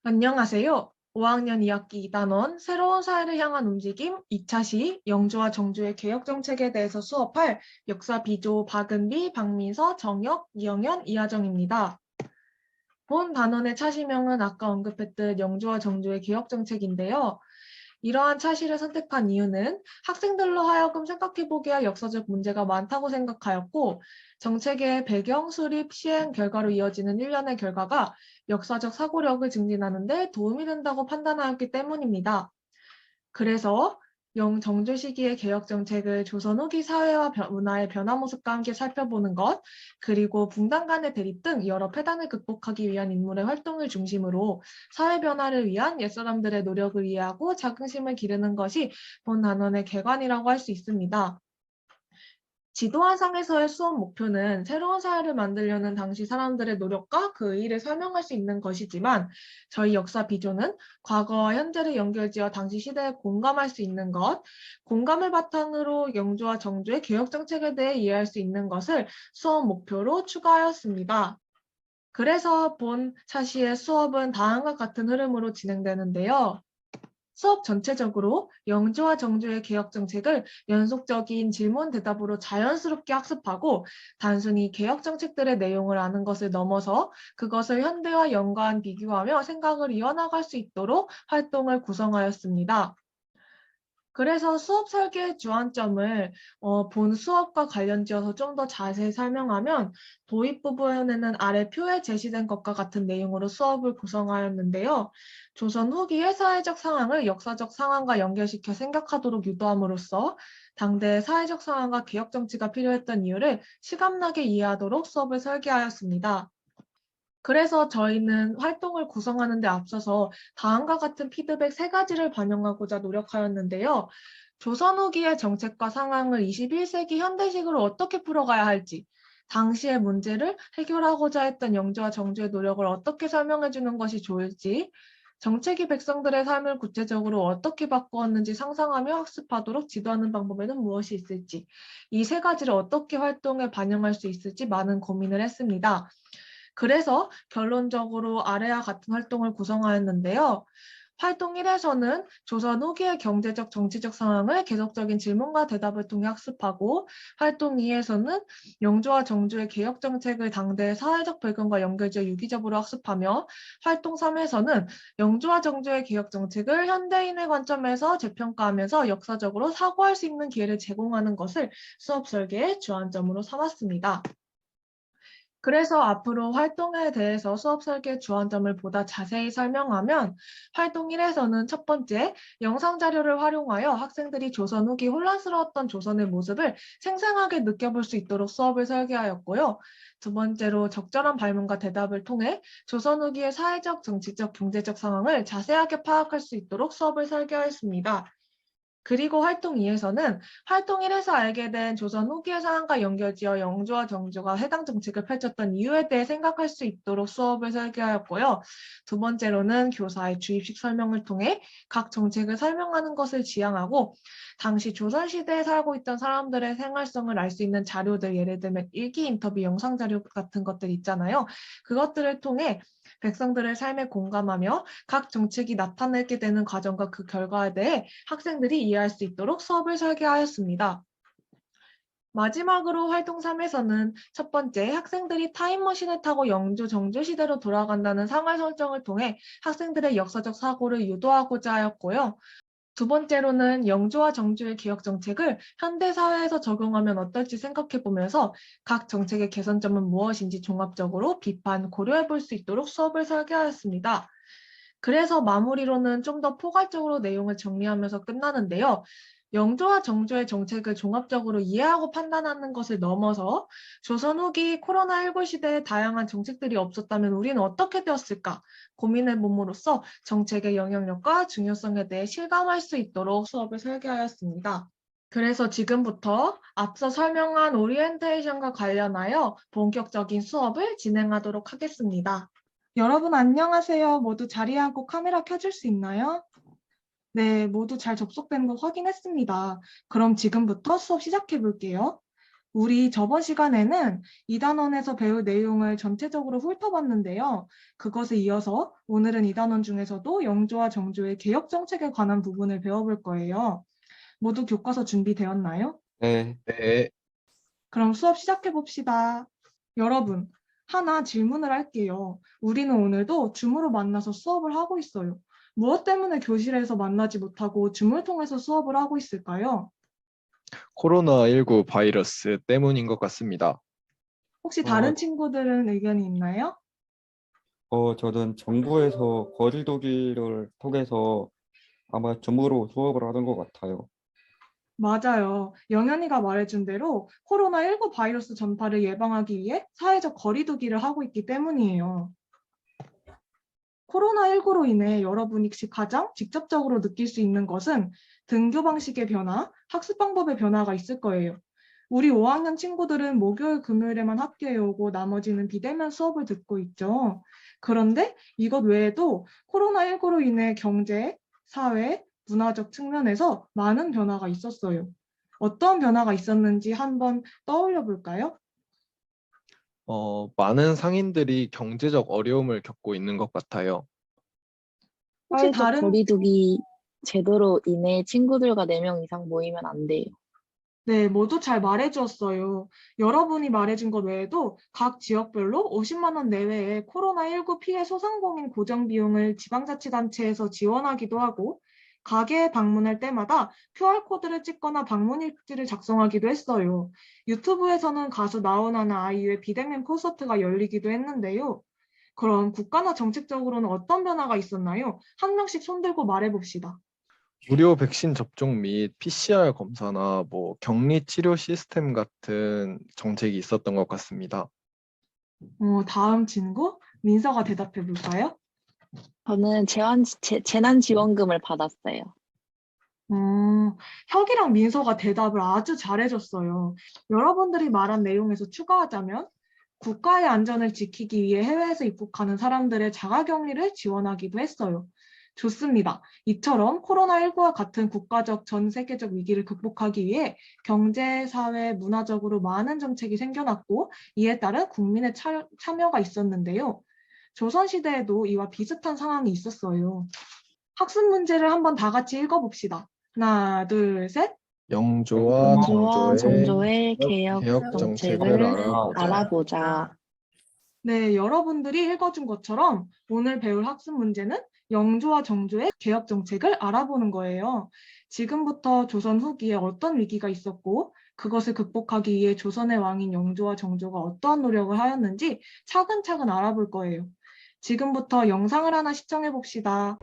안녕하세요. 5학년 2학기 2단원 새로운 사회를 향한 움직임 2차 시 영주와 정주의 개혁 정책에 대해서 수업할 역사 비조 박은비, 박민서, 정혁, 이영현, 이하정입니다. 본 단원의 차시명은 아까 언급했듯 영주와 정주의 개혁 정책인데요. 이러한 차시를 선택한 이유는 학생들로 하여금 생각해보게 할 역사적 문제가 많다고 생각하였고, 정책의 배경, 수립, 시행 결과로 이어지는 일련의 결과가 역사적 사고력을 증진하는 데 도움이 된다고 판단하였기 때문입니다. 그래서 정조 시기의 개혁 정책을 조선 후기 사회와 문화의 변화 모습과 함께 살펴보는 것, 그리고 붕당 간의 대립 등 여러 폐단을 극복하기 위한 인물의 활동을 중심으로 사회 변화를 위한 옛사람들의 노력을 이해하고 자긍심을 기르는 것이 본 단원의 개관이라고 할 수 있습니다. 지도화상에서의 수업 목표는 새로운 사회를 만들려는 당시 사람들의 노력과 그 의의를 설명할 수 있는 것이지만 저희 역사 비조는 과거와 현재를 연결지어 당시 시대에 공감할 수 있는 것, 공감을 바탕으로 영주와 정주의 개혁 정책에 대해 이해할 수 있는 것을 수업 목표로 추가하였습니다. 그래서 본 차시의 수업은 다음과 같은 흐름으로 진행되는데요. 수업 전체적으로 영주와 정주의 개혁 정책을 연속적인 질문 대답으로 자연스럽게 학습하고 단순히 개혁 정책들의 내용을 아는 것을 넘어서 그것을 현대와 연관 비교하며 생각을 이어나갈 수 있도록 활동을 구성하였습니다. 그래서 수업 설계의 주안점을 본 수업과 관련지어서 좀 더 자세히 설명하면 도입 부분에는 아래 표에 제시된 것과 같은 내용으로 수업을 구성하였는데요. 조선 후기의 사회적 상황을 역사적 상황과 연결시켜 생각하도록 유도함으로써 당대의 사회적 상황과 개혁 정치가 필요했던 이유를 실감나게 이해하도록 수업을 설계하였습니다. 그래서 저희는 활동을 구성하는 데 앞서서 다음과 같은 피드백 세 가지를 반영하고자 노력하였는데요. 조선 후기의 정책과 상황을 21세기 현대식으로 어떻게 풀어가야 할지, 당시의 문제를 해결하고자 했던 영주와 정주의 노력을 어떻게 설명해 주는 것이 좋을지, 정책이 백성들의 삶을 구체적으로 어떻게 바꾸었는지 상상하며 학습하도록 지도하는 방법에는 무엇이 있을지, 이 세 가지를 어떻게 활동에 반영할 수 있을지 많은 고민을 했습니다. 그래서 결론적으로 아래와 같은 활동을 구성하였는데요. 활동 1에서는 조선 후기의 경제적, 정치적 상황을 계속적인 질문과 대답을 통해 학습하고, 활동 2에서는 영주와 정주의 개혁 정책을 당대의 사회적 배경과 연결지어 유기적으로 학습하며, 활동 3에서는 영주와 정주의 개혁 정책을 현대인의 관점에서 재평가하면서 역사적으로 사고할 수 있는 기회를 제공하는 것을 수업 설계의 주안점으로 삼았습니다. 그래서 앞으로 활동에 대해서 수업 설계 주안점을 보다 자세히 설명하면 활동 1에서는 첫 번째, 영상 자료를 활용하여 학생들이 조선 후기 혼란스러웠던 조선의 모습을 생생하게 느껴볼 수 있도록 수업을 설계하였고요. 두 번째로 적절한 발문과 대답을 통해 조선 후기의 사회적, 정치적, 경제적 상황을 자세하게 파악할 수 있도록 수업을 설계하였습니다. 그리고 활동 2에서는 활동 1에서 알게 된 조선 후기의 상황과 연결지어 영주와 정주가 해당 정책을 펼쳤던 이유에 대해 생각할 수 있도록 수업을 설계하였고요. 두 번째로는 교사의 주입식 설명을 통해 각 정책을 설명하는 것을 지향하고 당시 조선시대에 살고 있던 사람들의 생활성을 알 수 있는 자료들, 예를 들면 일기 인터뷰, 영상 자료 같은 것들 있잖아요. 그것들을 통해 백성들의 삶에 공감하며 각 정책이 나타내게 되는 과정과 그 결과에 대해 학생들이 이해할 수 있도록 수업을 설계하였습니다. 마지막으로 활동 3에서는 첫 번째, 학생들이 타임머신을 타고 영주, 정주 시대로 돌아간다는 상황 설정을 통해 학생들의 역사적 사고를 유도하고자 하였고요. 두 번째로는 영주와 정주의 개혁 정책을 현대 사회에서 적용하면 어떨지 생각해 보면서 각 정책의 개선점은 무엇인지 종합적으로 비판, 고려해 볼 수 있도록 수업을 설계하였습니다. 그래서 마무리로는 좀 더 포괄적으로 내용을 정리하면서 끝나는데요. 영조와 정조의 정책을 종합적으로 이해하고 판단하는 것을 넘어서 조선 후기 코로나19 시대에 다양한 정책들이 없었다면 우리는 어떻게 되었을까 고민해 봄으로써 정책의 영향력과 중요성에 대해 실감할 수 있도록 수업을 설계하였습니다. 그래서 지금부터 앞서 설명한 오리엔테이션과 관련하여 본격적인 수업을 진행하도록 하겠습니다. 여러분 안녕하세요. 모두 자리하고 카메라 켜줄 수 있나요? 네, 모두 잘 접속된 거 확인했습니다. 그럼 지금부터 수업 시작해 볼게요. 우리 저번 시간에는 이단원에서 배울 내용을 전체적으로 훑어봤는데요. 그것에 이어서 오늘은 이단원 중에서도 영조와 정조의 개혁 정책에 관한 부분을 배워볼 거예요. 모두 교과서 준비되었나요? 네, 네, 그럼 수업 시작해 봅시다. 여러분, 하나 질문을 할게요. 우리는 오늘도 줌으로 만나서 수업을 하고 있어요. 무엇 때문에 교실에서 만나지 못하고 줌을 통해서 수업을 하고 있을까요? 코로나19 바이러스 때문인 것 같습니다. 혹시 어, 다른 친구들은 의견이 있나요? 저는 정부에서 거리두기를 통해서 아마 줌으로 수업을 하는 것 같아요. 맞아요. 영현이가 말해준 대로 코로나19 바이러스 전파를 예방하기 위해 사회적 거리두기를 하고 있기 때문이에요. 코로나19로 인해 여러분이 가장 직접적으로 느낄 수 있는 것은 등교 방식의 변화, 학습 방법의 변화가 있을 거예요. 우리 5학년 친구들은 목요일, 금요일에만 학교에 오고 나머지는 비대면 수업을 듣고 있죠. 그런데 이것 외에도 코로나19로 인해 경제, 사회, 문화적 측면에서 많은 변화가 있었어요. 어떤 변화가 있었는지 한번 떠올려 볼까요? 많은 상인들이 경제적 어려움을 겪고 있는 것 같아요. 혹시 사회적 다른 거리두기 제도로 인해 친구들과 4명 이상 모이면 안 돼요. 네, 모두 잘 말해주었어요. 여러분이 말해준 것 외에도 각 지역별로 50만 원 내외의 코로나19 피해 소상공인 고정 비용을 지방자치단체에서 지원하기도 하고, 가게에 방문할 때마다 QR코드를 찍거나 방문 일지를 작성하기도 했어요. 유튜브에서는 가수 나훈아나 아이유의 비대면 콘서트가 열리기도 했는데요. 그럼 국가나 정책적으로는 어떤 변화가 있었나요? 한 명씩 손들고 말해봅시다. 무료 백신 접종 및 PCR 검사나 격리 치료 시스템 같은 정책이 있었던 것 같습니다. 다음 친구, 민서가 대답해 볼까요? 저는 재난지원금을 받았어요. 혁이랑 민서가 대답을 아주 잘해줬어요. 여러분들이 말한 내용에서 추가하자면 국가의 안전을 지키기 위해 해외에서 입국하는 사람들의 자가격리를 지원하기도 했어요. 좋습니다. 이처럼 코로나19와 같은 국가적 전 세계적 위기를 극복하기 위해 경제, 사회, 문화적으로 많은 정책이 생겨났고 이에 따른 국민의 참여가 있었는데요. 조선시대에도 이와 비슷한 상황이 있었어요. 학습 문제를 한번 다 같이 읽어봅시다. 하나, 둘, 셋. 영조와 영조와 정조의 정조의 개혁 개혁 정책을 정책을 알아보자. 알아보자. 네, 여러분들이 읽어준 것처럼 오늘 배울 학습 문제는 영조와 정조의 개혁 정책을 알아보는 거예요. 지금부터 조선 후기에 어떤 위기가 있었고 그것을 극복하기 위해 조선의 왕인 영조와 정조가 어떠한 노력을 하였는지 차근차근 알아볼 거예요. 지금부터 영상을 하나 시청해 봅시다.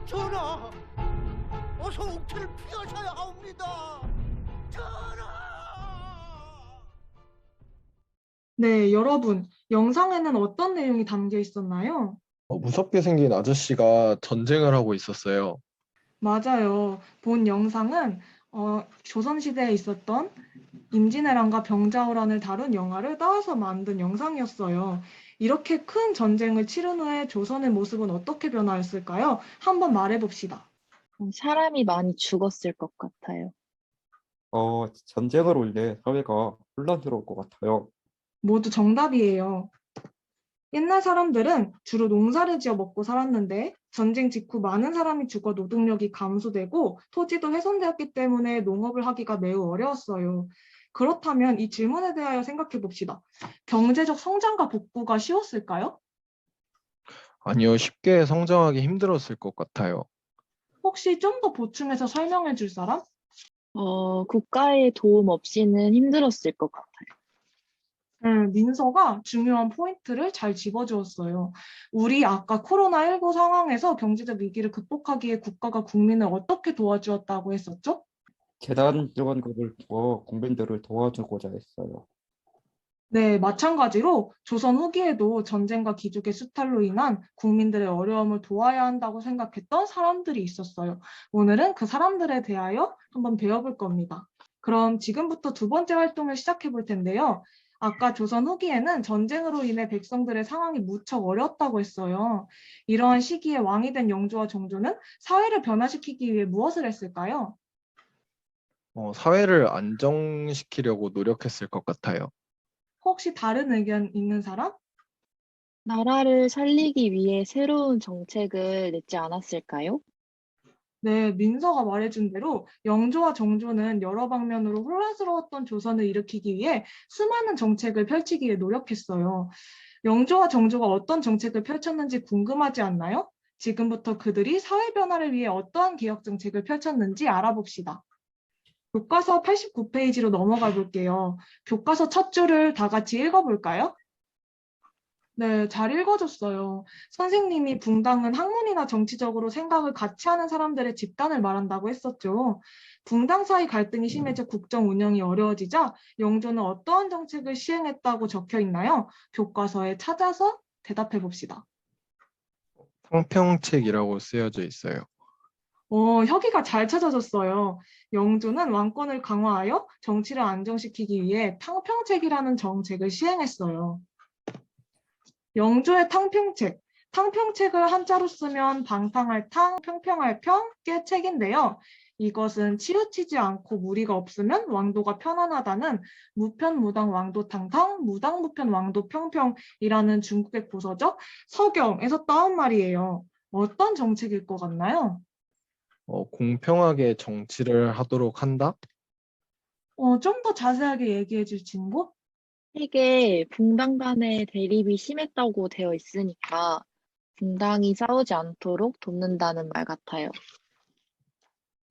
전하, 어서 옥체를 피하셔야 합니다. 전하! 네, 여러분, 영상에는 어떤 내용이 담겨 있었나요? 무섭게 생긴 아저씨가 전쟁을 하고 있었어요. 맞아요. 본 영상은 조선시대에 있었던 임진왜란과 병자호란을 다룬 영화를 따와서 만든 영상이었어요. 이렇게 큰 전쟁을 치른 후에 조선의 모습은 어떻게 변화했을까요? 한번 말해봅시다. 사람이 많이 죽었을 것 같아요. 전쟁으로 인해 사회가 혼란스러울 것 같아요. 모두 정답이에요. 옛날 사람들은 주로 농사를 지어 먹고 살았는데 전쟁 직후 많은 사람이 죽어 노동력이 감소되고 토지도 훼손되었기 때문에 농업을 하기가 매우 어려웠어요. 그렇다면 이 질문에 대하여 생각해 봅시다. 경제적 성장과 복구가 쉬웠을까요? 아니요, 쉽게 성장하기 힘들었을 것 같아요. 혹시 좀 더 보충해서 설명해 줄 사람? 국가의 도움 없이는 힘들었을 것 같아요. 민서가 중요한 포인트를 잘 집어주었어요. 우리 아까 코로나19 상황에서 경제적 위기를 극복하기에 국가가 국민을 어떻게 도와주었다고 했었죠? 재난지원금을 주어 국민들을 도와주고자 했어요. 네, 마찬가지로 조선 후기에도 전쟁과 귀족의 수탈로 인한 국민들의 어려움을 도와야 한다고 생각했던 사람들이 있었어요. 오늘은 그 사람들에 대하여 한번 배워볼 겁니다. 그럼 지금부터 두 번째 활동을 시작해 볼 텐데요. 아까 조선 후기에는 전쟁으로 인해 백성들의 상황이 무척 어려웠다고 했어요. 이러한 시기에 왕이 된 영조와 정조는 사회를 변화시키기 위해 무엇을 했을까요? 사회를 안정시키려고 노력했을 것 같아요. 혹시 다른 의견 있는 사람? 나라를 살리기 위해 새로운 정책을 냈지 않았을까요? 네, 민서가 말해준 대로 영조와 정조는 여러 방면으로 혼란스러웠던 조선을 일으키기 위해 수많은 정책을 펼치기 위해 노력했어요. 영조와 정조가 어떤 정책을 펼쳤는지 궁금하지 않나요? 지금부터 그들이 사회 변화를 위해 어떠한 개혁 정책을 펼쳤는지 알아봅시다. 교과서 89페이지로 넘어가 볼게요. 교과서 첫 줄을 다 같이 읽어볼까요? 네, 잘 읽어줬어요. 선생님이 붕당은 학문이나 정치적으로 생각을 같이 하는 사람들의 집단을 말한다고 했었죠. 붕당 사이 갈등이 심해져 국정 운영이 어려워지자 영조는 어떠한 정책을 시행했다고 적혀 있나요? 교과서에 찾아서 대답해 봅시다. 탕평책이라고 쓰여져 있어요. 혁이가 잘 찾아줬어요. 영조는 왕권을 강화하여 정치를 안정시키기 위해 탕평책이라는 정책을 시행했어요. 영조의 탕평책. 탕평책을 한자로 쓰면 방탕할 탕, 평평할 평, 께 책인데요. 이것은 치우치지 않고 무리가 없으면 왕도가 편안하다는 무편무당 왕도탕탕, 무당무편 왕도평평이라는 중국의 고서적 서경에서 따온 말이에요. 어떤 정책일 것 같나요? 공평하게 정치를 하도록 한다? 좀 더 자세하게 얘기해 줄 친구? 책에 붕당 간의 대립이 심했다고 되어 있으니까 붕당이 싸우지 않도록 돕는다는 말 같아요.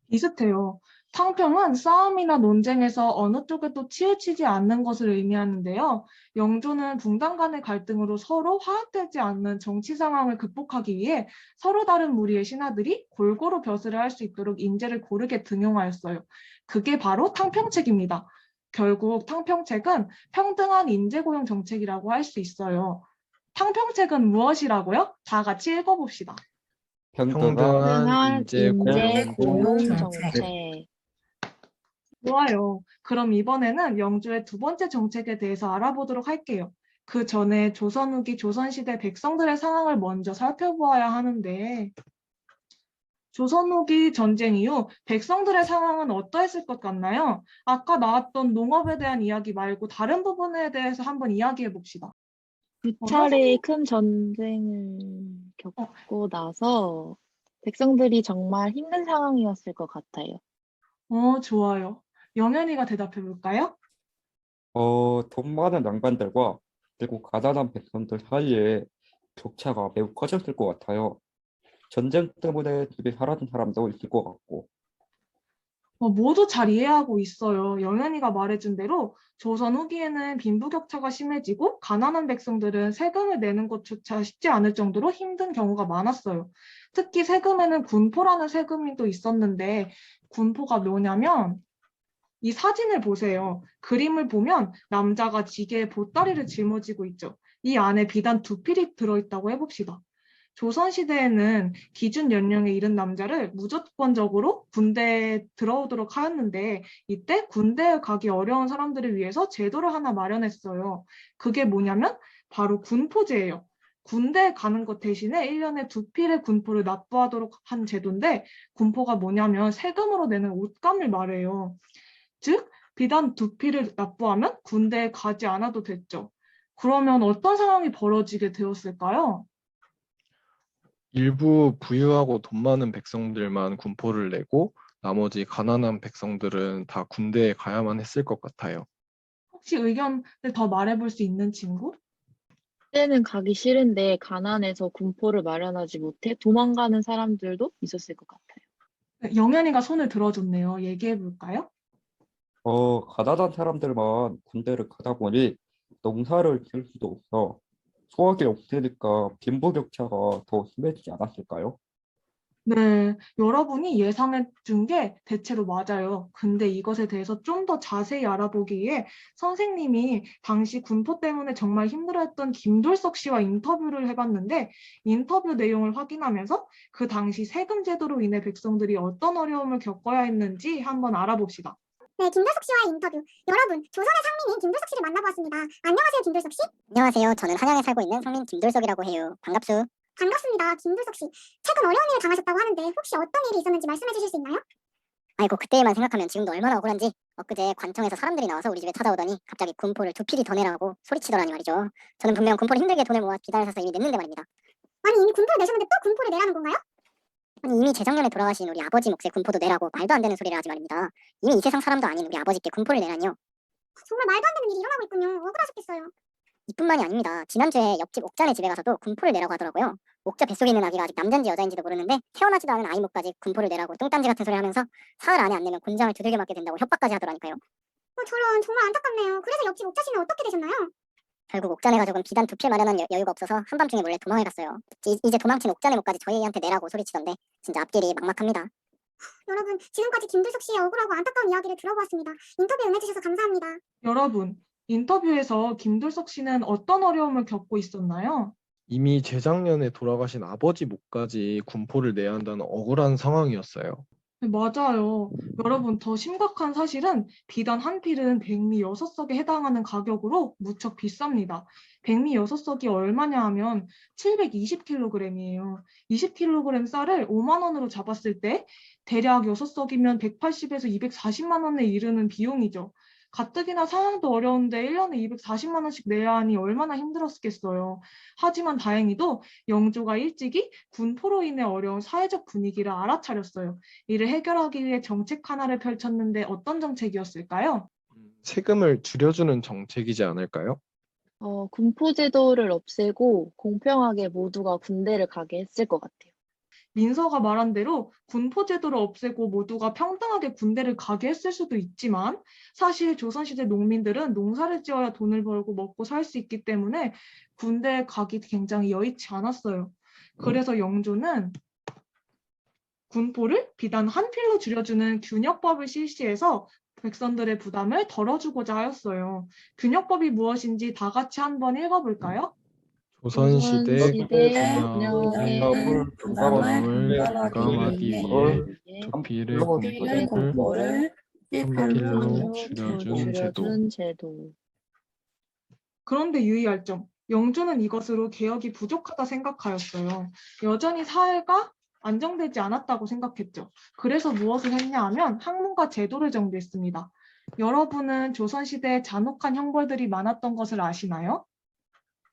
비슷해요. 탕평은 싸움이나 논쟁에서 어느 쪽에도 치우치지 않는 것을 의미하는데요. 영조는 붕당 간의 갈등으로 서로 화합되지 않는 정치 상황을 극복하기 위해 서로 다른 무리의 신하들이 골고루 벼슬을 할 수 있도록 인재를 고르게 등용하였어요. 그게 바로 탕평책입니다. 결국 탕평책은 평등한 인재 고용 정책이라고 할 수 있어요. 탕평책은 무엇이라고요? 다 같이 읽어봅시다. 평등한 평등한 평등한 인재 인재 고용 고용 정책. 정책. 좋아요. 그럼 이번에는 영조의 두 번째 정책에 대해서 알아보도록 할게요. 그 전에 조선 후기 조선시대 백성들의 상황을 먼저 살펴보아야 하는데, 조선 후기 전쟁 이후 백성들의 상황은 어떠했을 것 같나요? 아까 나왔던 농업에 대한 이야기 말고 다른 부분에 대해서 한번 이야기해 봅시다. 두 선생님, 차례의 큰 전쟁을 어, 겪고 나서 백성들이 정말 힘든 상황이었을 것 같아요. 좋아요. 영현이가 대답해 볼까요? 돈 많은 양반들과 그리고 가난한 백성들 사이에 격차가 매우 커졌을 것 같아요. 전쟁 때문에 집이 사라진 사람도 있을 것 같고. 모두 잘 이해하고 있어요. 영현이가 말해준 대로 조선 후기에는 빈부격차가 심해지고 가난한 백성들은 세금을 내는 것조차 쉽지 않을 정도로 힘든 경우가 많았어요. 특히 세금에는 군포라는 세금이 또 있었는데 군포가 뭐냐면 이 사진을 보세요. 그림을 보면 남자가 지게에 보따리를 짊어지고 있죠. 이 안에 비단 두 필이 들어있다고 해봅시다. 조선시대에는 기준 연령에 이른 남자를 무조건적으로 군대에 들어오도록 하였는데 이때 군대에 가기 어려운 사람들을 위해서 제도를 하나 마련했어요. 그게 뭐냐면 바로 군포제예요. 군대에 가는 것 대신에 1년에 두 필의 군포를 납부하도록 한 제도인데 군포가 뭐냐면 세금으로 내는 옷감을 말해요. 즉, 비단 두 필을 납부하면 군대에 가지 않아도 됐죠. 그러면 어떤 상황이 벌어지게 되었을까요? 일부 부유하고 돈 많은 백성들만 군포를 내고 나머지 가난한 백성들은 다 군대에 가야만 했을 것 같아요. 혹시 의견을 더 말해볼 수 있는 친구? 때는 가기 싫은데 가난해서 군포를 마련하지 못해 도망가는 사람들도 있었을 것 같아요. 네, 영현이가 손을 들어줬네요. 얘기해 볼까요? 가난한 사람들만 군대를 가다 보니 농사를 지을 수도 없어 수확이 없으니까 빈부격차가 더 심해지지 않았을까요? 네, 여러분이 예상해 준 게 대체로 맞아요. 근데 이것에 대해서 좀 더 자세히 알아보기 위해 선생님이 당시 군포 때문에 정말 힘들어했던 김돌석 씨와 인터뷰를 해봤는데 인터뷰 내용을 확인하면서 그 당시 세금 제도로 인해 백성들이 어떤 어려움을 겪어야 했는지 한번 알아봅시다. 네, 김돌석 씨와의 인터뷰. 여러분, 조선의 상민인 김돌석 씨를 만나보았습니다. 안녕하세요, 김돌석 씨. 안녕하세요. 저는 한양에 살고 있는 상민 김돌석이라고 해요. 반갑수. 반갑습니다, 김돌석 씨. 최근 어려운 일을 당하셨다고 하는데 혹시 어떤 일이 있었는지 말씀해 주실 수 있나요? 아이고 그때만 생각하면 지금도 얼마나 억울한지. 엊그제 관청에서 사람들이 나와서 우리 집에 찾아오더니 갑자기 군포를 두 필이 더 내라고 소리치더라니 말이죠. 저는 분명 군포를 힘들게 돈을 모아 기단을 사서 이미 냈는데 말입니다. 아니, 이미 군포를 내셨는데 또 군포를 내라는 건가요? 아니 이미 재작년에 돌아가신 우리 아버지 몫의 군포도 내라고 말도 안 되는 소리를 하지 말입니다. 이미 이 세상 사람도 아닌 우리 아버지께 군포를 내라니요. 정말 말도 안 되는 일이 일어나고 있군요. 억울하셨겠어요. 이뿐만이 아닙니다. 지난주에 옆집 옥자네 집에 가서도 군포를 내라고 하더라고요. 옥자 뱃속에 있는 아기가 아직 남자인지 여자인지도 모르는데 태어나지도 않은 아이 목까지 군포를 내라고 뚱딴지 같은 소리 하면서 사흘 안에 안 내면 곤장을 두들겨 맞게 된다고 협박까지 하더라니까요. 저런, 정말 안타깝네요. 그래서 옆집 옥자 씨는 어떻게 되셨나요? 결국 옥자네 가족은 비단 두 필 마련한 여유가 없어서 한밤중에 몰래 도망을 갔어요. 이제 도망친 옥자네 목까지 저희 애한테 내라고 소리치던데 진짜 앞길이 막막합니다. 여러분, 지금까지 김돌석 씨의 억울하고 안타까운 이야기를 들어보았습니다. 인터뷰 응해주셔서 감사합니다. 여러분, 인터뷰에서 김돌석 씨는 어떤 어려움을 겪고 있었나요? 이미 재작년에 돌아가신 아버지 몫까지 군포를 내야 한다는 억울한 상황이었어요. 네, 맞아요. 여러분, 더 심각한 사실은 비단 한 필은 백미 6석에 해당하는 가격으로 무척 비쌉니다. 백미 6석이 얼마냐 하면 720kg이에요. 20kg 쌀을 5만 원으로 잡았을 때 대략 6석이면 180에서 240만 원에 이르는 비용이죠. 가뜩이나 상황도 어려운데 1년에 240만 원씩 내야 하니 얼마나 힘들었겠어요. 하지만 다행히도 영조가 일찍이 군포로 인해 어려운 사회적 분위기를 알아차렸어요. 이를 해결하기 위해 정책 하나를 펼쳤는데 어떤 정책이었을까요? 세금을 줄여주는 정책이지 않을까요? 군포 제도를 없애고 공평하게 모두가 군대를 가게 했을 것 같아요. 민서가 말한 대로 군포 제도를 없애고 모두가 평등하게 군대를 가게 했을 수도 있지만 사실 조선시대 농민들은 농사를 지어야 돈을 벌고 먹고 살 수 있기 때문에 군대에 가기 굉장히 여의치 않았어요. 그래서 영조는 군포를 비단 한 필로 줄여주는 균역법을 실시해서 백성들의 부담을 덜어주고자 하였어요. 균역법이 무엇인지 다 같이 한번 읽어볼까요? 조선시대 조선시대 균형의 균형의 부담을 부담을 공감하기 위해 위해 두 필의 필의 군포를 공포를 3필로 줄여준 줄여준 제도. 제도. 그런데 유의할 점, 영조는 이것으로 개혁이 부족하다 생각하였어요. 여전히 사회가 안정되지 않았다고 생각했죠. 그래서 무엇을 했냐 하면 학문과 제도를 정비했습니다. 여러분은 조선시대에 잔혹한 형벌들이 많았던 것을 아시나요?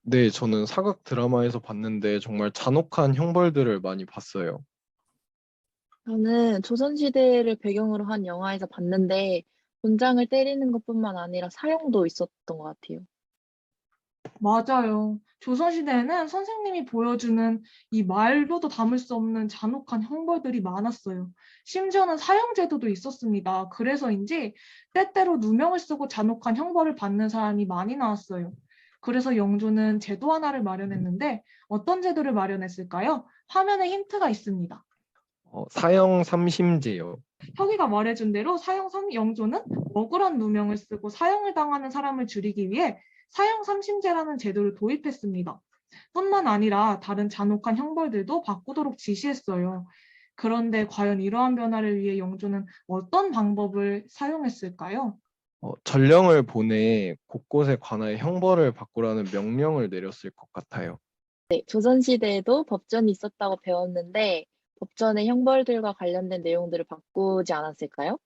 네, 저는 사극 드라마에서 봤는데 정말 잔혹한 형벌들을 많이 봤어요. 저는 조선시대를 배경으로 한 영화에서 봤는데 곤장을 때리는 것뿐만 아니라 사형도 있었던 것 같아요. 맞아요. 조선시대에는 선생님이 보여주는 이 말로도 담을 수 없는 잔혹한 형벌들이 많았어요. 심지어는 사형제도도 있었습니다. 그래서인지 때때로 누명을 쓰고 잔혹한 형벌을 받는 사람이 많이 나왔어요. 그래서 영조는 제도 하나를 마련했는데 어떤 제도를 마련했을까요? 화면에 힌트가 있습니다. 사형 삼심제요. 혁이가 말해준 대로 영조는 억울한 누명을 쓰고 사형을 당하는 사람을 줄이기 위해 사형 삼심제라는 제도를 도입했습니다. 뿐만 아니라 다른 잔혹한 형벌들도 바꾸도록 지시했어요. 그런데 과연 이러한 변화를 위해 영조는 어떤 방법을 사용했을까요? 전령을 보내 곳곳에 관하여 형벌을 바꾸라는 명령을 내렸을 것 같아요. 네, 조선시대에도 법전이 있었다고 배웠는데 법전의 형벌들과 관련된 내용들을 바꾸지 않았을까요?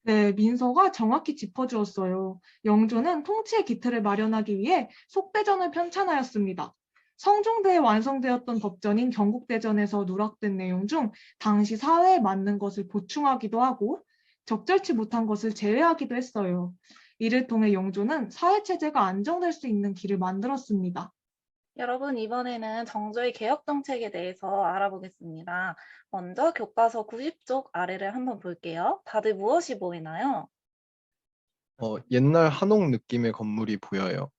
네, 민서가 정확히 짚어주었어요. 영조는 통치의 기틀을 마련하기 위해 속대전을 편찬하였습니다. 성종대에 완성되었던 법전인 경국대전에서 누락된 내용 중 당시 사회에 맞는 것을 보충하기도 하고 적절치 못한 것을 제외하기도 했어요. 이를 통해 영조는 사회체제가 안정될 수 있는 길을 만들었습니다. 여러분, 이번에는 정조의 개혁 정책에 대해서 알아보겠습니다. 먼저 교과서 90쪽 아래를 한번 볼게요. 다들 무엇이 보이나요? 옛날 한옥 느낌의 건물이 보여요.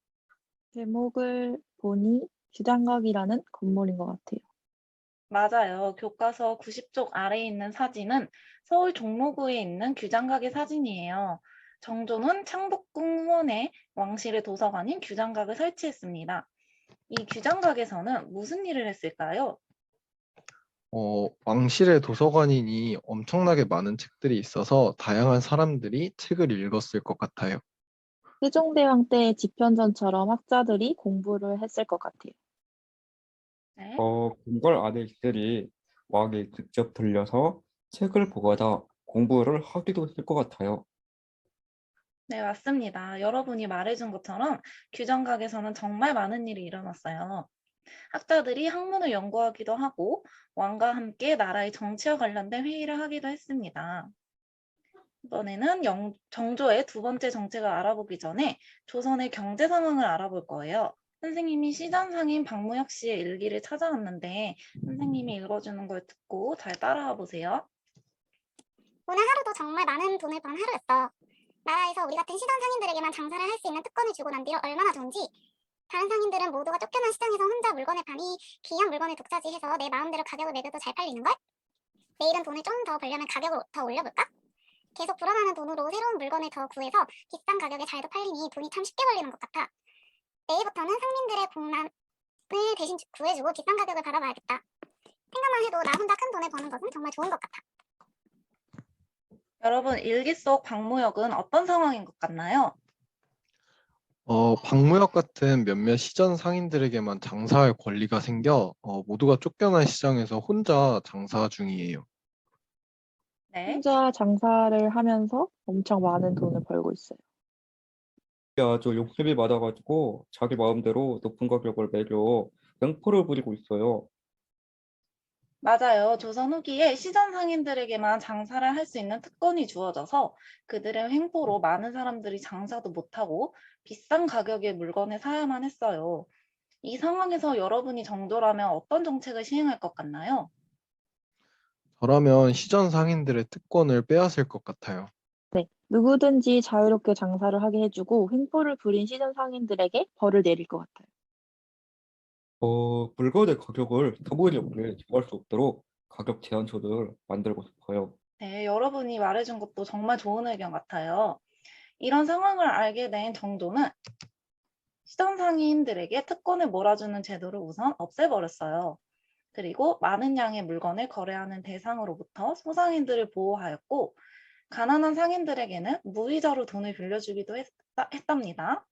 제목을 보니 주장각이라는 건물인 것 같아요. 맞아요. 교과서 90쪽 아래에 있는 사진은 서울 종로구에 있는 규장각의 사진이에요. 정조는 창덕궁 후원에 왕실의 도서관인 규장각을 설치했습니다. 이 규장각에서는 무슨 일을 했을까요? 왕실의 도서관이니 엄청나게 많은 책들이 있어서 다양한 사람들이 책을 읽었을 것 같아요. 세종대왕 때 집현전처럼 학자들이 공부를 했을 것 같아요. 네. 궁궐 아들들이 왕이 직접 들려서 책을 보거나 공부를 하기도 했을 것 같아요. 네, 맞습니다. 여러분이 말해준 것처럼 규장각에서는 정말 많은 일이 일어났어요. 학자들이 학문을 연구하기도 하고 왕과 함께 나라의 정치와 관련된 회의를 하기도 했습니다. 이번에는 정조의 두 번째 정책을 알아보기 전에 조선의 경제 상황을 알아볼 거예요. 선생님이 시전상인 박무혁 씨의 일기를 찾아왔는데 선생님이 읽어주는 걸 듣고 잘 따라와 보세요. 오늘 하루도 정말 많은 돈을 번 하루였어. 나라에서 우리 같은 시선 상인들에게만 장사를 할 수 있는 특권을 주고 난 뒤 얼마나 좋은지. 다른 상인들은 모두가 쫓겨난 시장에서 혼자 물건을 파니 귀한 물건을 독차지해서 내 마음대로 가격을 매겨도 잘 팔리는걸? 내일은 돈을 좀 더 벌려면 가격을 더 올려볼까? 계속 불어나는 돈으로 새로운 물건을 더 구해서 비싼 가격에 잘도 팔리니 돈이 참 쉽게 벌리는 것 같아. 내일부터는 상민들의 공란을 대신 구해주고 비싼 가격을 받아봐야겠다. 생각만 해도 나 혼자 큰 돈을 버는 것은 정말 좋은 것 같아. 여러분, 일기 속 박무혁은 어떤 상황인 것 같나요? 박무혁 같은 몇몇 시전 상인들에게만 장사할 권리가 생겨 모두가 쫓겨난 시장에서 혼자 장사 중이에요. 네. 혼자 장사를 하면서 엄청 많은 돈을 벌고 있어요. 아주 욕심이 많아가지고 자기 마음대로 높은 가격을 매겨 횡포를 부리고 있어요. 맞아요. 조선 후기에 시전 상인들에게만 장사를 할 수 있는 특권이 주어져서 그들의 횡포로 많은 사람들이 장사도 못하고 비싼 가격의 물건을 사야만 했어요. 이 상황에서 여러분이 정조라면 어떤 정책을 시행할 것 같나요? 저라면 시전 상인들의 특권을 빼앗을 것 같아요. 네, 누구든지 자유롭게 장사를 하게 해주고 횡포를 부린 시전 상인들에게 벌을 내릴 것 같아요. 물건의 가격을 터무니없이 정할 수 없도록 가격 제한처를 만들고 싶어요. 네, 여러분이 말해준 것도 정말 좋은 의견 같아요. 이런 상황을 알게 된 정조는 시전 상인들에게 특권을 몰아주는 제도를 우선 없애버렸어요. 그리고 많은 양의 물건을 거래하는 대상으로부터 소상인들을 보호하였고 가난한 상인들에게는 무이자로 돈을 빌려주기도 했답니다.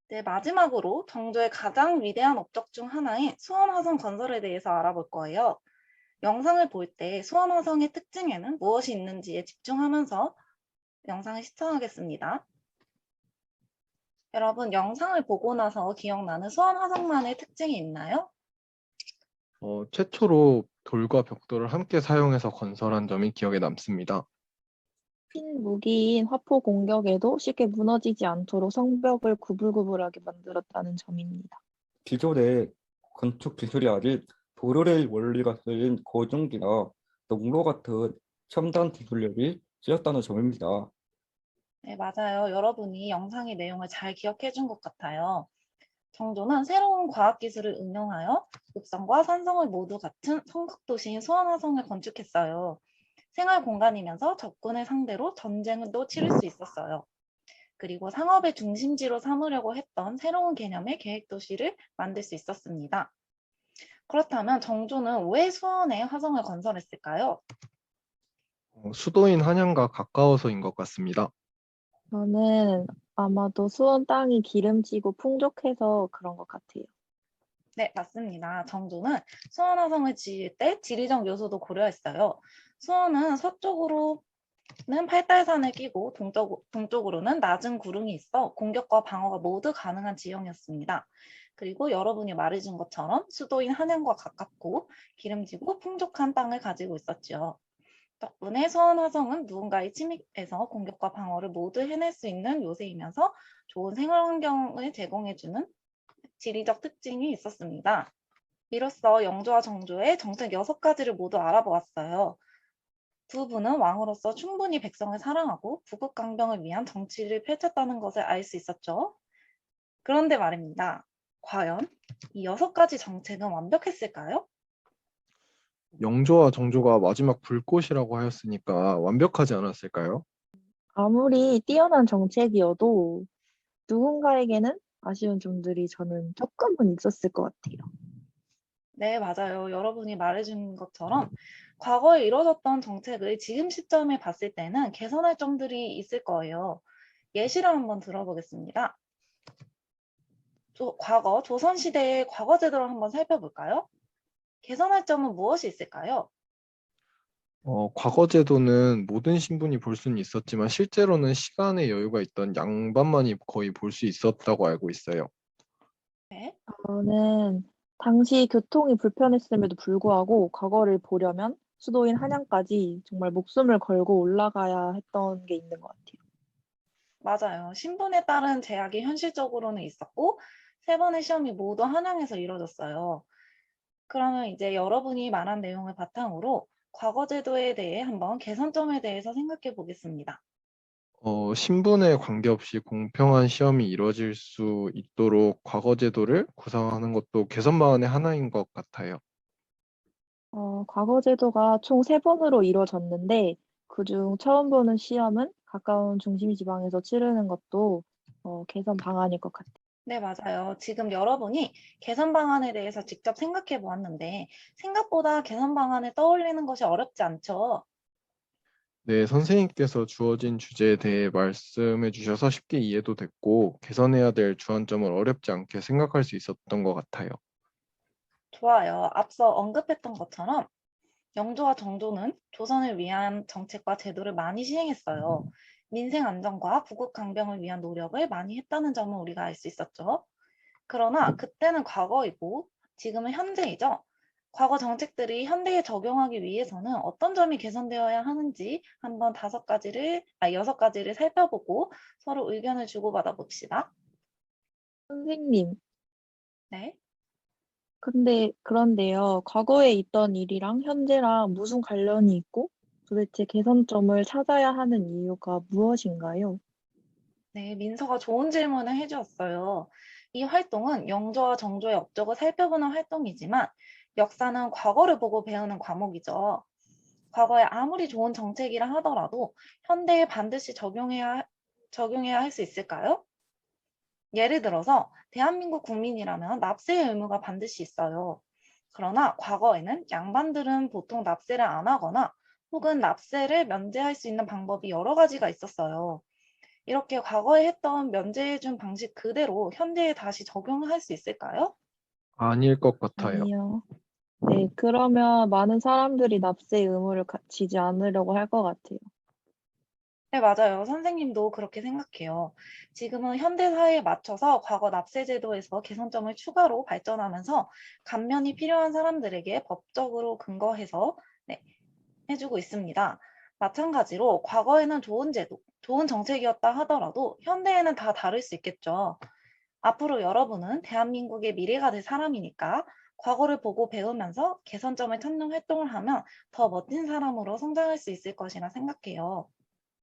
네, 마지막으로 정조의 가장 위대한 업적 중 하나인 수원화성 건설에 대해서 알아볼 거예요. 영상을 볼 때 수원화성의 특징에는 무엇이 있는지에 집중하면서 영상을 시청하겠습니다. 여러분, 영상을 보고 나서 기억나는 수원화성만의 특징이 있나요? 최초로 돌과 벽돌을 함께 사용해서 건설한 점이 기억에 남습니다. 흰 무기인 화포 공격에도 쉽게 무너지지 않도록 성벽을 구불구불하게 만들었다는 점입니다. 기존의 건축 기술이 아닌 도르래일 원리가 쓰인 고중기나 농로 같은 첨단 기술력이 쓰였다는 점입니다. 네, 맞아요. 여러분이 영상의 내용을 잘 기억해 준 것 같아요. 정조는 새로운 과학기술을 응용하여 읍성과 산성을 모두 갖춘 성곽도시인 수원화성을 건축했어요. 생활 공간이면서 적군을 상대로 전쟁도 치를 수 있었어요. 그리고 상업의 중심지로 삼으려고 했던 새로운 개념의 계획도시를 만들 수 있었습니다. 그렇다면 정조는 왜 수원에 화성을 건설했을까요? 수도인 한양과 가까워서인 것 같습니다. 저는 아마도 수원 땅이 기름지고 풍족해서 그런 것 같아요. 네, 맞습니다. 정조는 수원화성을 지을 때 지리적 요소도 고려했어요. 수원은 서쪽으로는 팔달산을 끼고 동쪽으로는 낮은 구릉이 있어 공격과 방어가 모두 가능한 지형이었습니다. 그리고 여러분이 말해준 것처럼 수도인 한양과 가깝고 기름지고 풍족한 땅을 가지고 있었죠. 덕분에 수원화성은 누군가의 침입에서 공격과 방어를 모두 해낼 수 있는 요새이면서 좋은 생활 환경을 제공해주는 지리적 특징이 있었습니다. 이로써 영조와 정조의 정책 6가지를 모두 알아보았어요. 두 분은 왕으로서 충분히 백성을 사랑하고 부국강병을 위한 정치를 펼쳤다는 것을 알 수 있었죠. 그런데 말입니다. 과연 이 6가지 정책은 완벽했을까요? 영조와 정조가 마지막 불꽃이라고 하였으니까 완벽하지 않았을까요? 아무리 뛰어난 정책이어도 누군가에게는 아쉬운 점들이 저는 조금은 있었을 것 같아요. 네, 맞아요. 여러분이 말해준 것처럼 과거에 이뤄졌던 정책을 지금 시점에 봤을 때는 개선할 점들이 있을 거예요. 예시를 한번 들어보겠습니다. 과거 조선시대의 과거 제도를 한번 살펴볼까요? 개선할 점은 무엇이 있을까요? 과거 제도는 모든 신분이 볼 수는 있었지만 실제로는 시간의 여유가 있던 양반만이 거의 볼 수 있었다고 알고 있어요. 네. 저는 당시 교통이 불편했음에도 불구하고 과거를 보려면 수도인 한양까지 정말 목숨을 걸고 올라가야 했던 게 있는 것 같아요. 맞아요. 신분에 따른 제약이 현실적으로는 있었고, 세 번의 시험이 모두 한양에서 이뤄졌어요. 그러면 이제 여러분이 말한 내용을 바탕으로 과거 제도에 대해 한번 개선점에 대해서 생각해 보겠습니다. 신분에 관계없이 공평한 시험이 이루어질 수 있도록 과거 제도를 구상하는 것도 개선 방안의 하나인 것 같아요. 과거 제도가 총 3번으로 이루어졌는데 그중 처음 보는 시험은 가까운 중심 지방에서 치르는 것도 개선 방안일 것 같아요. 네, 맞아요. 지금 여러분이 개선 방안에 대해서 직접 생각해 보았는데, 생각보다 개선 방안을 떠올리는 것이 어렵지 않죠? 네, 선생님께서 주어진 주제에 대해 말씀해 주셔서 쉽게 이해도 됐고, 개선해야 될 주안점을 어렵지 않게 생각할 수 있었던 것 같아요. 좋아요. 앞서 언급했던 것처럼 영조와 정조는 조선을 위한 정책과 제도를 많이 시행했어요. 민생 안정과 부국 강병을 위한 노력을 많이 했다는 점을 우리가 알 수 있었죠. 그러나 그때는 과거이고 지금은 현재이죠. 과거 정책들이 현대에 적용하기 위해서는 어떤 점이 개선되어야 하는지 한번 6가지를 살펴보고 서로 의견을 주고받아 봅시다. 선생님, 네. 그런데요, 과거에 있던 일이랑 현재랑 무슨 관련이 있고 도대체 개선점을 찾아야 하는 이유가 무엇인가요? 네, 민서가 좋은 질문을 해주었어요. 이 활동은 영조와 정조의 업적을 살펴보는 활동이지만 역사는 과거를 보고 배우는 과목이죠. 과거에 아무리 좋은 정책이라 하더라도 현대에 반드시 적용해야 할 수 있을까요? 예를 들어서 대한민국 국민이라면 납세의 의무가 반드시 있어요. 그러나 과거에는 양반들은 보통 납세를 안 하거나 혹은 납세를 면제할 수 있는 방법이 여러 가지가 있었어요. 이렇게 과거에 했던 면제해준 방식 그대로 현대에 다시 적용할 수 있을까요? 아닐 것 같아요. 아니요. 네, 그러면 많은 사람들이 납세 의무를 지지 않으려고 할 것 같아요. 네, 맞아요. 선생님도 그렇게 생각해요. 지금은 현대 사회에 맞춰서 과거 납세 제도에서 개선점을 추가로 발전하면서 감면이 필요한 사람들에게 법적으로 근거해서 네, 해주고 있습니다. 마찬가지로 과거에는 좋은 제도, 좋은 정책이었다 하더라도 현대에는 다 다를 수 있겠죠. 앞으로 여러분은 대한민국의 미래가 될 사람이니까 과거를 보고 배우면서 개선점을 찾는 활동을 하면 더 멋진 사람으로 성장할 수 있을 것이라 생각해요.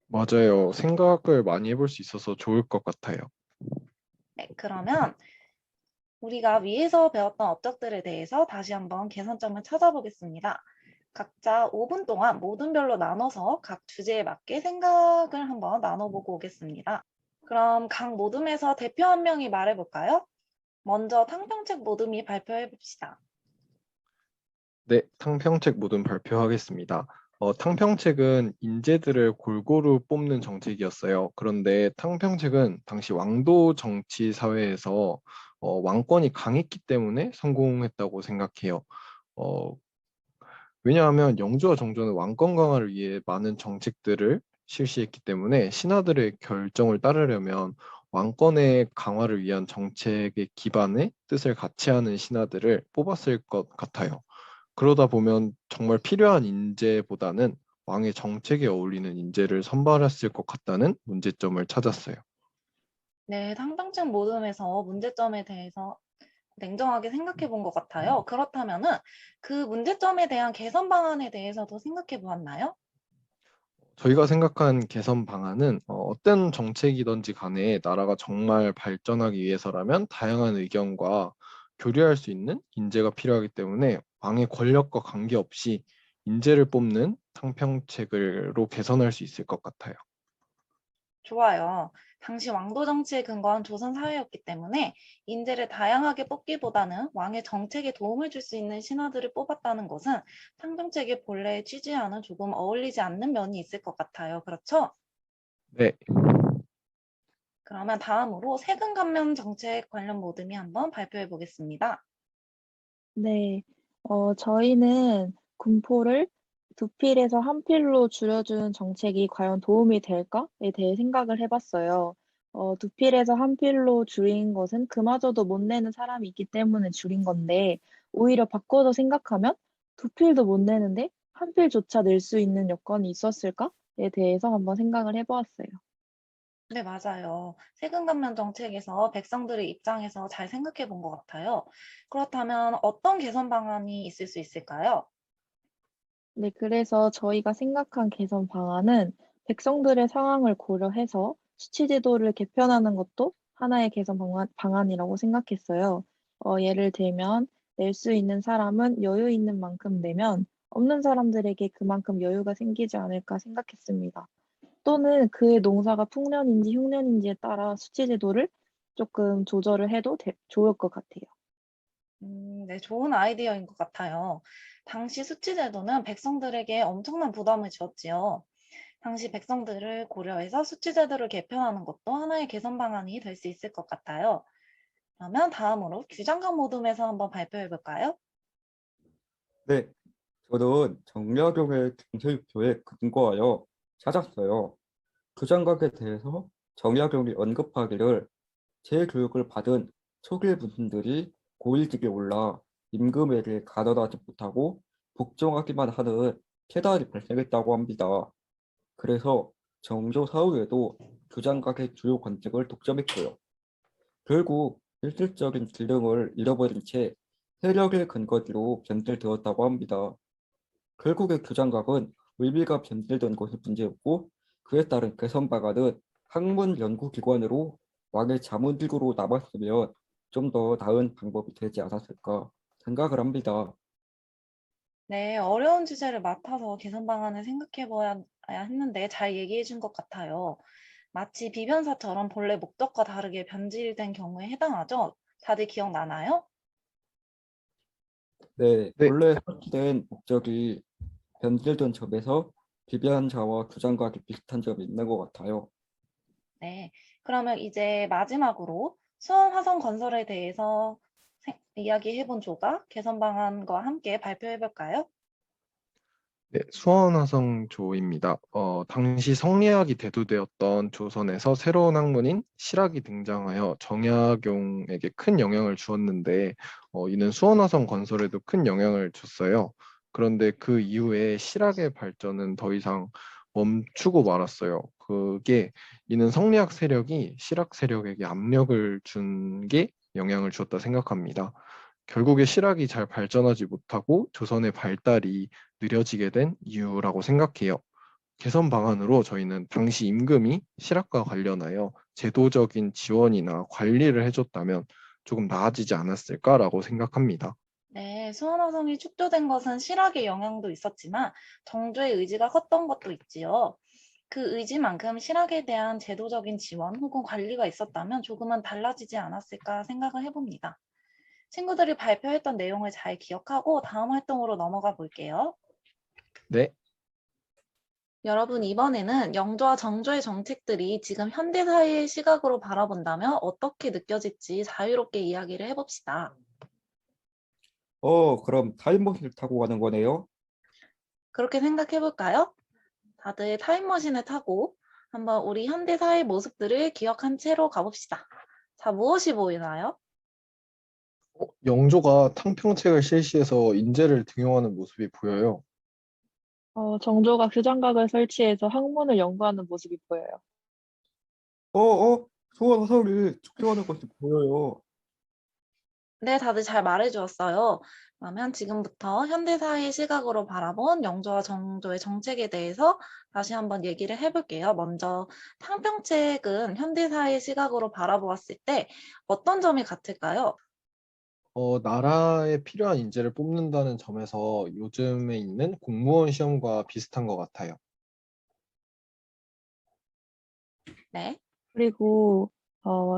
맞아요. 생각을 많이 해볼 수 있어서 좋을 것 같아요. 네, 그러면 우리가 위에서 배웠던 업적들에 대해서 다시 한번 개선점을 찾아보겠습니다. 각자 5분 동안 모둠별로 나눠서 각 주제에 맞게 생각을 한번 나눠보고 오겠습니다. 그럼 각 모둠에서 대표 한 명이 말해볼까요? 먼저 탕평책 모둠이 발표해 봅시다. 네, 탕평책 모둠 발표하겠습니다. 탕평책은 인재들을 골고루 뽑는 정책이었어요. 그런데 탕평책은 당시 왕도 정치 사회에서 왕권이 강했기 때문에 성공했다고 생각해요. 어, 왜냐하면 영조와 정조는 왕권 강화를 위해 많은 정책들을 실시했기 때문에 신하들의 결정을 따르려면 왕권의 강화를 위한 정책의 기반에 뜻을 같이 하는 신하들을 뽑았을 것 같아요. 그러다 보면 정말 필요한 인재보다는 왕의 정책에 어울리는 인재를 선발했을 것 같다는 문제점을 찾았어요. 네, 탕평책 모둠에서 문제점에 대해서 냉정하게 생각해 본 것 같아요. 그렇다면은 그 문제점에 대한 개선 방안에 대해서도 생각해 보았나요? 저희가 생각한 개선 방안은 어떤 정책이든지 간에 나라가 정말 발전하기 위해서라면 다양한 의견과 교류할 수 있는 인재가 필요하기 때문에 왕의 권력과 관계없이 인재를 뽑는 탕평책으로 개선할 수 있을 것 같아요. 좋아요. 당시 왕도 정치에 근거한 조선 사회였기 때문에 인재를 다양하게 뽑기보다는 왕의 정책에 도움을 줄 수 있는 신하들을 뽑았다는 것은 탕평책의 본래의 취지와는 조금 어울리지 않는 면이 있을 것 같아요. 그렇죠? 네, 그러면 다음으로 세금 감면 정책 관련 모둠이 한번 발표해 보겠습니다. 네, 저희는 군포를 두 필에서 한 필로 줄여주는 정책이 과연 도움이 될까에 대해 생각을 해봤어요. 두 필에서 한 필로 줄인 것은 그마저도 못 내는 사람이 있기 때문에 줄인 건데, 오히려 바꿔서 생각하면 두 필도 못 내는데 한 필조차 낼 수 있는 여건이 있었을까에 대해서 한번 생각을 해보았어요. 네, 맞아요. 세금 감면 정책에서 백성들의 입장에서 잘 생각해 본 것 같아요. 그렇다면 어떤 개선 방안이 있을 수 있을까요? 네, 그래서 저희가 생각한 개선 방안은 백성들의 상황을 고려해서 수치 제도를 개편하는 것도 하나의 개선 방안이라고 생각했어요. 예를 들면 낼 수 있는 사람은 여유 있는 만큼 내면 없는 사람들에게 그만큼 여유가 생기지 않을까 생각했습니다. 또는 그의 농사가 풍년인지 흉년인지에 따라 수치 제도를 조금 조절을 해도 좋을 것 같아요. 네, 좋은 아이디어인 것 같아요. 당시 수치 제도는 백성들에게 엄청난 부담을 주었지요. 당시 백성들을 고려해서 수치 제도를 개편하는 것도 하나의 개선 방안이 될 수 있을 것 같아요. 그러면 다음으로 규장각 모둠에서 한번 발표해 볼까요? 네, 저는 정약용의 경제육표에 근거하여 찾았어요. 규장각에 대해서 정약용이 언급하기를 재교육을 받은 초기 분들이 고위직에 올라 임금에게 가담하지 못하고 복종하기만 하는 폐단이 발생했다고 합니다. 그래서 정조 사후에도 규장각의 주요 관직을 독점했고요. 결국 실질적인 기능을 잃어버린 채 세력의 근거지로 변질되었다고 합니다. 결국의 규장각은 의미가 변질된 것이 문제였고 그에 따른 개선 방안은 학문 연구기관으로 왕의 자문기구로 남았으면 좀 더 나은 방법이 되지 않았을까 생각을 합니다. 네, 어려운 주제를 맡아서 개선 방안을 생각해 봐야 했는데 잘 얘기해 준 것 같아요. 마치 비변사처럼 본래 목적과 다르게 변질된 경우에 해당하죠? 다들 기억나나요? 네, 네, 본래 설치된 목적이 변질된 점에서 비변자와 규장각이 비슷한 점이 있는 것 같아요. 네, 그러면 이제 마지막으로 수원 화성 건설에 대해서 이야기해 본 조가 개선 방안과 함께 발표해 볼까요? 네, 수원화성조입니다. 당시 성리학이 대두되었던 조선에서 새로운 학문인 실학이 등장하여 정약용에게 큰 영향을 주었는데 이는 수원화성 건설에도 큰 영향을 줬어요. 그런데 그 이후에 실학의 발전은 더 이상 멈추고 말았어요. 이는 성리학 세력이 실학 세력에게 압력을 준 게 영향을 주었다 생각합니다. 결국에 실학이 잘 발전하지 못하고 조선의 발달이 느려지게 된 이유라고 생각해요. 개선 방안으로 저희는 당시 임금이 실학과 관련하여 제도적인 지원이나 관리를 해줬다면 조금 나아지지 않았을까라고 생각합니다. 네, 수원화성이 축조된 것은 실학의 영향도 있었지만 정조의 의지가 컸던 것도 있지요. 그 의지만큼 실학에 대한 제도적인 지원 혹은 관리가 있었다면 조금은 달라지지 않았을까 생각을 해봅니다. 친구들이 발표했던 내용을 잘 기억하고 다음 활동으로 넘어가 볼게요. 네, 여러분, 이번에는 영조와 정조의 정책들이 지금 현대사회의 시각으로 바라본다면 어떻게 느껴질지 자유롭게 이야기를 해봅시다. 그럼 타임머신을 타고 가는 거네요? 그렇게 생각해 볼까요? 다들 타임머신을 타고 한번 우리 현대사회 모습들을 기억한 채로 가봅시다. 자, 무엇이 보이나요? 영조가 탕평책을 실시해서 인재를 등용하는 모습이 보여요. 정조가 규장각을 설치해서 학문을 연구하는 모습이 보여요. 수원 화성이 축제하는 것이 보여요. 네, 다들 잘 말해주었어요. 그러면 지금부터 현대사회 시각으로 바라본 영조와 정조의 정책에 대해서 다시 한번 얘기를 해볼게요. 먼저 탕평책은 현대사회 시각으로 바라보았을 때 어떤 점이 같을까요? 나라에 필요한 인재를 뽑는다는 점에서 요즘에 있는 공무원 시험과 비슷한 것 같아요. 네. 그리고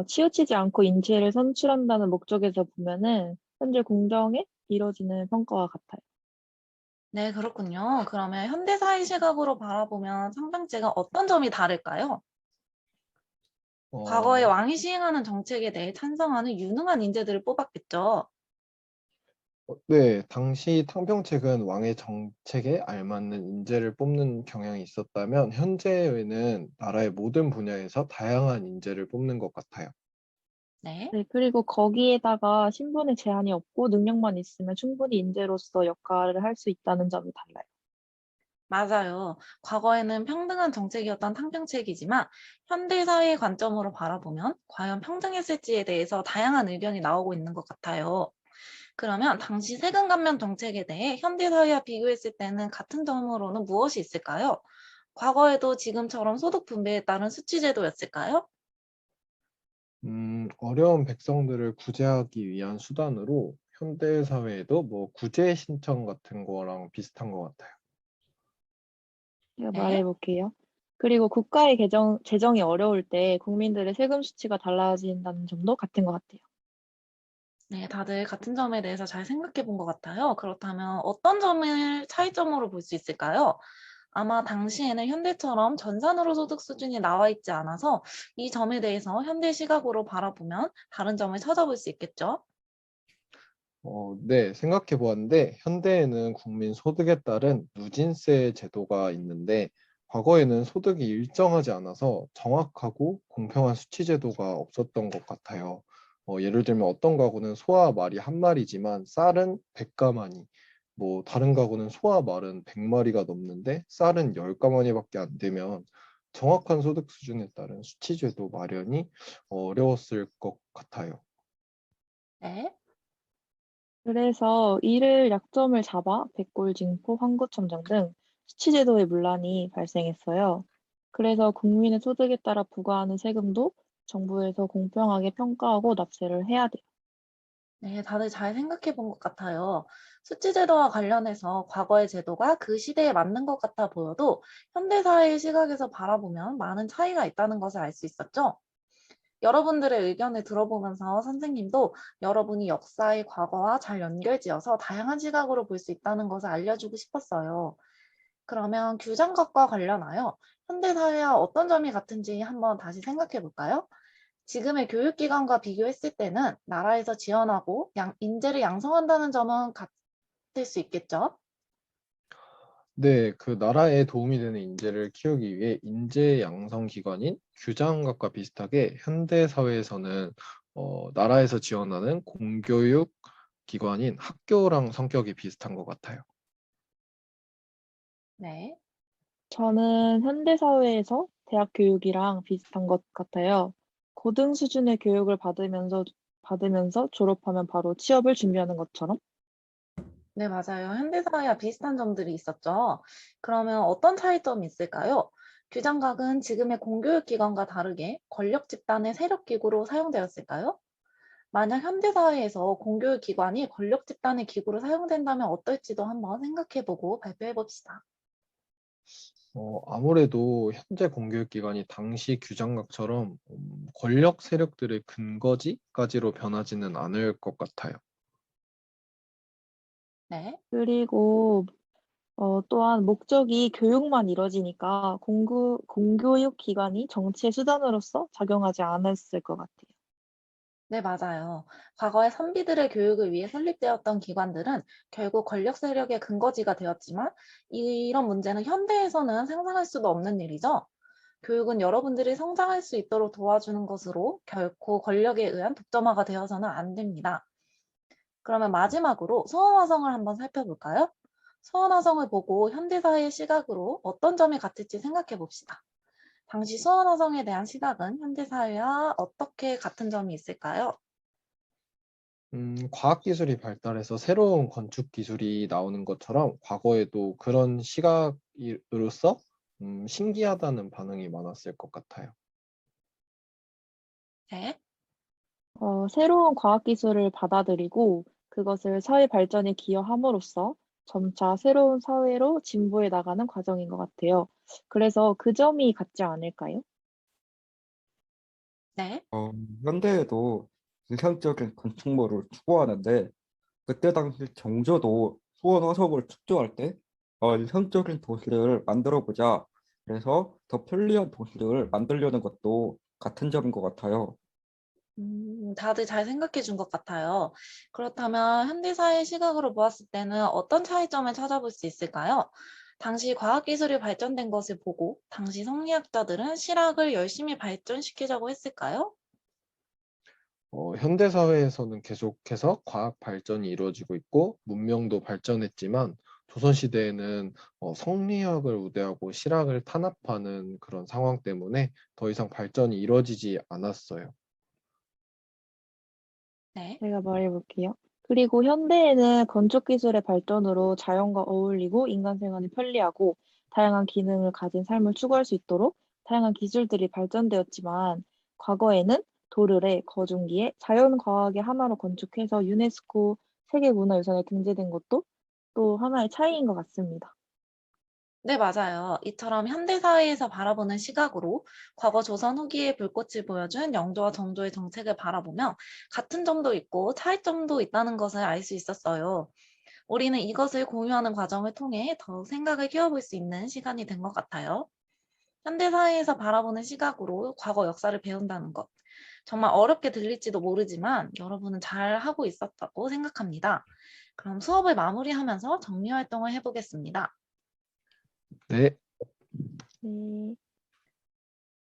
치우치지 않고 인재를 선출한다는 목적에서 보면은 현재 공정에 이뤄지는 평가와 같아요. 네, 그렇군요. 그러면 현대사회 시각으로 바라보면 상병제가 어떤 점이 다를까요? 과거에 어, 왕이 시행하는 정책에 대해 찬성하는 유능한 인재들을 뽑았겠죠. 네, 당시 탕평책은 왕의 정책에 알맞는 인재를 뽑는 경향이 있었다면 현재에는 나라의 모든 분야에서 다양한 인재를 뽑는 것 같아요. 네. 네, 그리고 거기에다가 신분의 제한이 없고 능력만 있으면 충분히 인재로서 역할을 할 수 있다는 점이 달라요. 맞아요. 과거에는 평등한 정책이었던 탕평책이지만 현대사회의 관점으로 바라보면 과연 평등했을지에 대해서 다양한 의견이 나오고 있는 것 같아요. 그러면 당시 세금 감면 정책에 대해 현대사회와 비교했을 때는 같은 점으로는 무엇이 있을까요? 과거에도 지금처럼 소득 분배에 따른 수치 제도였을까요? 어려운 백성들을 구제하기 위한 수단으로 현대 사회에도 뭐 구제 신청 같은 거랑 비슷한 것 같아요. 제가 네. 말해볼게요. 그리고 국가의 재정이 어려울 때 국민들의 세금 수치가 달라진다는 점도 같은 것 같아요. 네, 다들 같은 점에 대해서 잘 생각해 본 것 같아요. 그렇다면 어떤 점을 차이점으로 볼 수 있을까요? 아마 당시에는 현대처럼 전산으로 소득 수준이 나와 있지 않아서 이 점에 대해서 현대 시각으로 바라보면 다른 점을 찾아볼 수 있겠죠? 네, 생각해 보았는데 현대에는 국민 소득에 따른 누진세 제도가 있는데 과거에는 소득이 일정하지 않아서 정확하고 공평한 수치 제도가 없었던 것 같아요. 예를 들면 어떤 가구는 소와 말이 한 마리지만 쌀은 100가마니, 뭐 다른 가구는 소와 말은 100마리가 넘는데 쌀은 10가마니밖에 안 되면 정확한 소득 수준에 따른 수치 제도 마련이 어려웠을 것 같아요. 네. 그래서 이를 약점을 잡아 백골징포, 환구청정 등 수치제도의 문란이 발생했어요. 그래서 국민의 소득에 따라 부과하는 세금도 정부에서 공평하게 평가하고 납세를 해야 돼요. 네, 다들 잘 생각해 본 것 같아요. 수치 제도와 관련해서 과거의 제도가 그 시대에 맞는 것 같아 보여도 현대사회의 시각에서 바라보면 많은 차이가 있다는 것을 알 수 있었죠. 여러분들의 의견을 들어보면서 선생님도 여러분이 역사의 과거와 잘 연결지어서 다양한 시각으로 볼 수 있다는 것을 알려주고 싶었어요. 그러면 규장각과 관련하여 현대사회와 어떤 점이 같은지 한번 다시 생각해 볼까요? 지금의 교육기관과 비교했을 때는 나라에서 지원하고 인재를 양성한다는 점은 같을 수 있겠죠? 네, 그 나라에 도움이 되는 인재를 키우기 위해 인재 양성 기관인 규장각과 비슷하게 현대 사회에서는 나라에서 지원하는 공교육 기관인 학교랑 성격이 비슷한 것 같아요. 네. 저는 현대사회에서 대학 교육이랑 비슷한 것 같아요. 고등 수준의 교육을 받으면서 졸업하면 바로 취업을 준비하는 것처럼. 네, 맞아요. 현대사회와 비슷한 점들이 있었죠. 그러면 어떤 차이점이 있을까요? 규장각은 지금의 공교육기관과 다르게 권력 집단의 세력기구로 사용되었을까요? 만약 현대사회에서 공교육기관이 권력 집단의 기구로 사용된다면 어떨지도 한번 생각해보고 발표해 봅시다. 아무래도 현재 공교육 기관이 당시 규장각처럼 권력 세력들의 근거지까지로 변하지는 않을 것 같아요. 네. 그리고 또한 목적이 교육만 이뤄지니까 공교육 기관이 정치의 수단으로서 작용하지 않았을 것 같아요. 네, 맞아요. 과거에 선비들의 교육을 위해 설립되었던 기관들은 결국 권력 세력의 근거지가 되었지만 이런 문제는 현대에서는 상상할 수도 없는 일이죠. 교육은 여러분들이 성장할 수 있도록 도와주는 것으로 결코 권력에 의한 독점화가 되어서는 안 됩니다. 그러면 마지막으로 소원화성을 한번 살펴볼까요? 소원화성을 보고 현대사회의 시각으로 어떤 점이 같을지 생각해 봅시다. 당시 소원화성에 대한 시각은 현대사회와 어떻게 같은 점이 있을까요? 과학기술이 발달해서 새로운 건축 기술이 나오는 것처럼 과거에도 그런 시각으로서 신기하다는 반응이 많았을 것 같아요. 네. 새로운 과학기술을 받아들이고 그것을 사회 발전에 기여함으로써 점차 새로운 사회로 진보해 나가는 과정인 것 같아요. 그래서 그 점이 같지 않을까요? 네. 현대에도 이상적인 건축물을 추구하는데 그때 당시 정조도 수원 화성을 축조할 때 이상적인 도시를 만들어 보자. 그래서 더 편리한 도시를 만들려는 것도 같은 점인 것 같아요. 다들 잘 생각해 준 것 같아요. 그렇다면 현대사의 시각으로 보았을 때는 어떤 차이점을 찾아볼 수 있을까요? 당시 과학기술이 발전된 것을 보고 당시 성리학자들은 실학을 열심히 발전시키자고 했을까요? 현대 사회에서는 계속해서 과학 발전이 이루어지고 있고 문명도 발전했지만 조선 시대에는 성리학을 우대하고 실학을 탄압하는 그런 상황 때문에 더 이상 발전이 이루어지지 않았어요. 네. 제가 말해볼게요. 그리고 현대에는 건축 기술의 발전으로 자연과 어울리고 인간 생활이 편리하고 다양한 기능을 가진 삶을 추구할 수 있도록 다양한 기술들이 발전되었지만 과거에는 도르래, 거중기에 자연과학의 하나로 건축해서 유네스코 세계문화유산에 등재된 것도 또 하나의 차이인 것 같습니다. 네, 맞아요. 이처럼 현대사회에서 바라보는 시각으로 과거 조선 후기의 불꽃을 보여준 영조와 정조의 정책을 바라보며 같은 점도 있고 차이점도 있다는 것을 알 수 있었어요. 우리는 이것을 공유하는 과정을 통해 더욱 생각을 키워볼 수 있는 시간이 된 것 같아요. 현대사회에서 바라보는 시각으로 과거 역사를 배운다는 것. 정말 어렵게 들릴지도 모르지만 여러분은 잘 하고 있었다고 생각합니다. 그럼 수업을 마무리하면서 정리 활동을 해보겠습니다. 네, 네.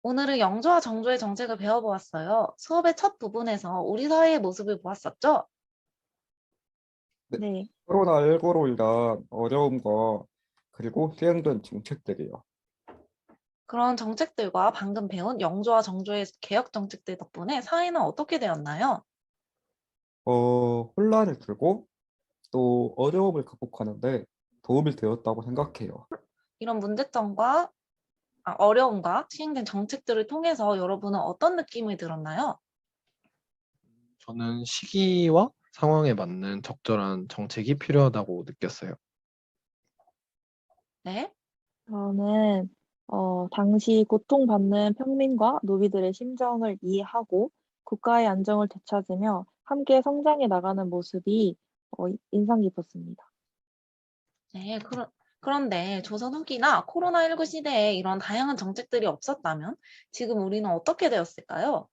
오늘은 영조와 정조의 정책을 배워보았어요. 수업의 첫 부분에서 우리 사회의 모습을 보았었죠? 네. 코로나19로 인한 어려움과 그리고 시행된 정책들이요. 그런 정책들과 방금 배운 영조와 정조의 개혁 정책들 덕분에 사회는 어떻게 되었나요? 혼란을 줄고 또 어려움을 극복하는데 도움이 되었다고 생각해요. 이런 문제점과 어려움과 시행된 정책들을 통해서 여러분은 어떤 느낌을 들었나요? 저는 시기와 상황에 맞는 적절한 정책이 필요하다고 느꼈어요. 네. 저는 당시 고통받는 평민과 노비들의 심정을 이해하고 국가의 안정을 되찾으며 함께 성장해 나가는 모습이 인상 깊었습니다. 네. 그런데 조선 후기나 코로나19 시대에 이런 다양한 정책들이 없었다면 지금 우리는 어떻게 되었을까요?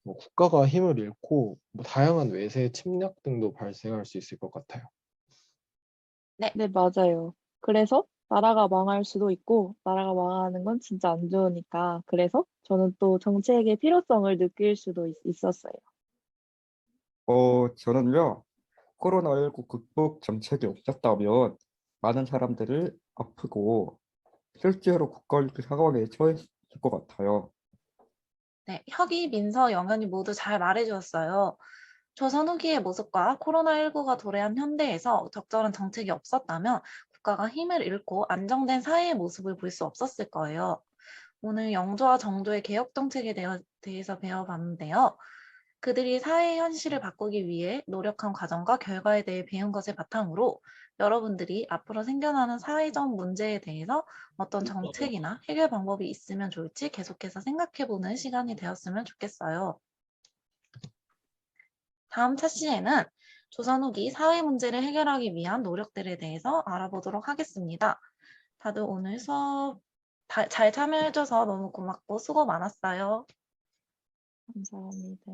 국가가 힘을 잃고 다양한 외세 침략 등도 발생할 수 있을 것 같아요. 네. 네, 맞아요. 그래서 나라가 망할 수도 있고 나라가 망하는 건 진짜 안 좋으니까 그래서 저는 또 정책의 필요성을 느낄 수도 있었어요. 저는요, 코로나19 극복 정책이 없었다면 많은 사람들을 아프고 실제로 국가위기 상황에 처했을 것 같아요. 네, 혁이, 민서, 영현이 모두 잘 말해주었어요. 조선 후기의 모습과 코로나19가 도래한 현대에서 적절한 정책이 없었다면 국가가 힘을 잃고 안정된 사회의 모습을 볼 수 없었을 거예요. 오늘 영조와 정조의 개혁 정책에 대해서 배워봤는데요. 그들이 사회의 현실을 바꾸기 위해 노력한 과정과 결과에 대해 배운 것을 바탕으로 여러분들이 앞으로 생겨나는 사회적 문제에 대해서 어떤 정책이나 해결 방법이 있으면 좋을지 계속해서 생각해보는 시간이 되었으면 좋겠어요. 다음 차시에는 조선 후기 사회 문제를 해결하기 위한 노력들에 대해서 알아보도록 하겠습니다. 다들 오늘 수업 잘 참여해줘서 너무 고맙고 수고 많았어요. 감사합니다.